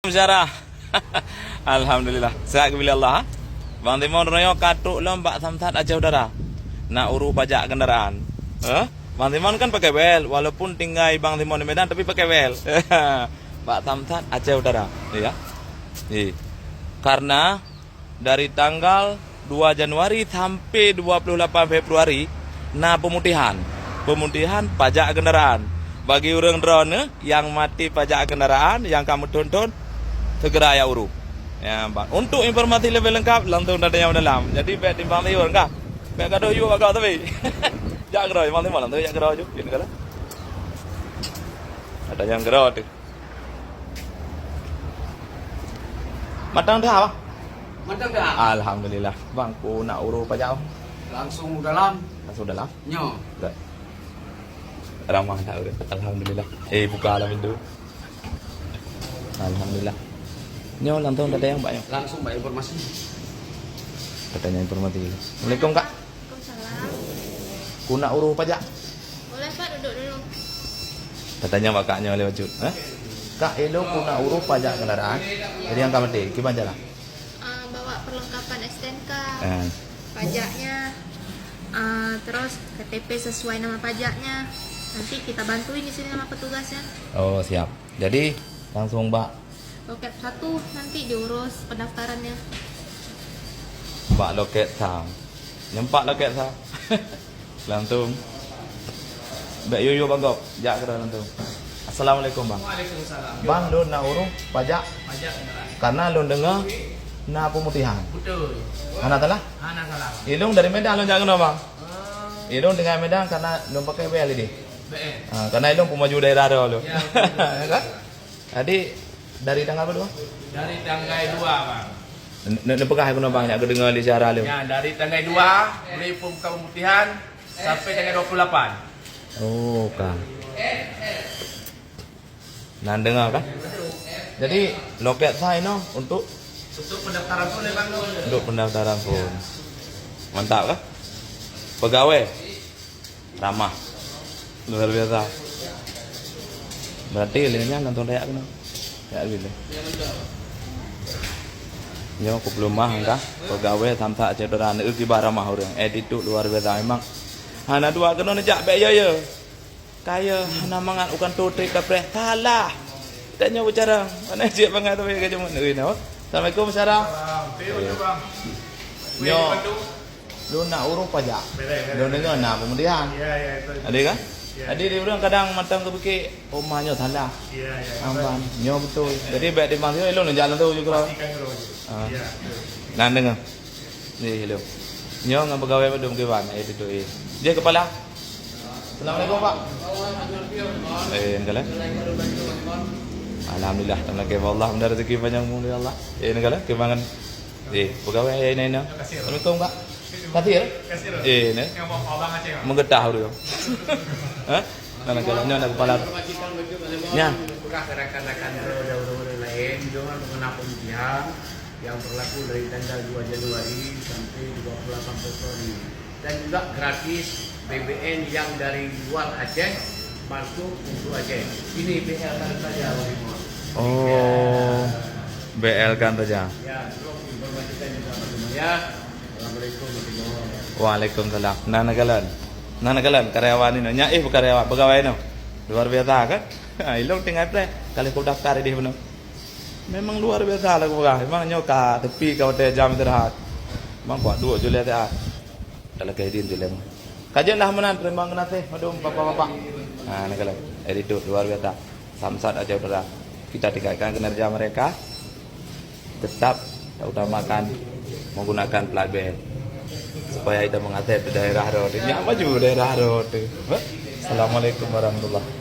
Syarah. Alhamdulillah. Sehat bila Allah. Bang Timon royo katuk lembak samsat aja udara. Nak urus pajak kendaraan. Bang Timon kan pakai bel, walaupun tinggal Bang Timon di Medan tapi pakai bel. Pak samsat aja udara, ya. Karena dari tanggal 2 Januari sampai 28 Februari pemutihan pajak kendaraan. Bagi orang drone yang mati pajak kendaraan yang kamu tonton segera ya urus. Ya, untuk informasi lebih lengkap langsung datanya dalam. Jadi bet timbang liur enggak? Bet kado yu agak tapi. Jak gerak timbang timbang langsung jak gerak ju. Ini kala. Ada yang gerak tu. Matang dah apa? Matang dah. Alhamdulillah. Bang, ku nak urus pajak. Langsung dalam. Langsung dalam. Nyo. Tak. Ramah tak urus. Alhamdulillah. Buka lah pintu. Alhamdulillah. Nyo langsung ada yang banyak. Langsung banyak informasi. Katanya informasi. Assalamualaikum Kak. Waalaikumsalam. Ku nak urus pajak. Boleh Pak duduk dulu. Katanya bakaknya lewat cut. Kak, elo ku nak urus pajak kendaraan. Jadi yang kamu dek, gimana jalan? Bawa perlengkapan STNK, Eh. pajaknya, terus KTP sesuai nama pajaknya. Nanti kita bantuin di sini sama petugasnya. Oh, siap. Jadi langsung Mbak Loket 1 nanti diurus pendaftarannya. Mbak loket sam. Nyempak loket sam. Langsung. Mbak Yuyu Bangkok, jak ke langsung. Assalamualaikum Bang. Waalaikumsalam. Bang, lu nak urus pajak Pajak kendaraan. karena lu dengar nak pemutihan. Betul. Mana salah? Anak salah. Ilung dari Medan lu jangan kena Bang. Ilung dengan Medan karena lu pakai BL ini. BN. Karena Ilung pemaju daerah dah lu. Ya, Ya kan? Jadi dari tanggal berapa? Dari tanggal 2, Bang. Nepekah aku Bang, nak dengar di siaran lu. Ya, dari tanggal 2 mulai pemutihan sampai tanggal 28. Oh, kan. Nan dengar kan? Jadi loket saya no untuk Pendaftaran pun ya, Bang. pendaftaran pun. Mantap kan? Pegawai ramah. Luar biasa. Berarti linknya nonton dayak kan? Ya gitu. Yo aku belum mah kah? Pegawai sampai cedera nek ki ramah orang. Itu luar biasa memang. Hana dua kena nejak baik ya. Kaya hana mangan ukan tote kapreh salah. Tanya bicara mana cik bangai tu ke cuma ni no. Assalamualaikum Sarah. Bang. Yo. Lu nak urus pajak. Lu dengar nak pemutihan. Ya, itu. Ada kan? Jadi dia orang kadang matang ke fikir omahnya salah. Ya. Amban, nyo betul. Jadi baik di mangsa elok nak jalan tu juga. Ya. Nan dengar. Ni hello. Nyo dengan pegawai pedum ke wan itu tu. Dia kepala. Assalamualaikum Pak. Negala. Alhamdulillah, terima kasih Allah, benar rezeki banyak mulia Allah. Negala, kemangan. Pegawai ini. Assalamualaikum Pak. Kasir? Ini. Yang mau abang Aceh. Menggetah dulu. Hah? Negala nyo nak kepala. Nya. Rekan-rekan roda-roda lain juga mengenai pemutihan yang berlaku dari tanggal 2 Januari sampai 28 Februari dan juga gratis BBN yang dari luar Aceh masuk untuk Aceh. Ini BL kan saja. Oh. BL kan saja. Ya, terus informasikan juga ya. Assalamualaikum warahmatullahi wabarakatuh. Waalaikumsalam. Nagalan karyawan ini. Nya karyawan pegawai no. Luar biasa kan? Ilong tinggal pre kali kau daftar di mana. Memang luar biasa lah kau. Memang nyoka tepi kau teh jam istirahat. Memang kuat dua julia teh. Dalam kehidupan julia. Kajian lah menan terima kasih madum bapak-bapak. Nagalan. Itu luar biasa. Samsat aja udara. Kita tingkatkan kinerja mereka. Tetap utamakan menggunakan plat BL supaya kita mengatur daerah road. Ini apa juga daerah road. Assalamualaikum warahmatullahi.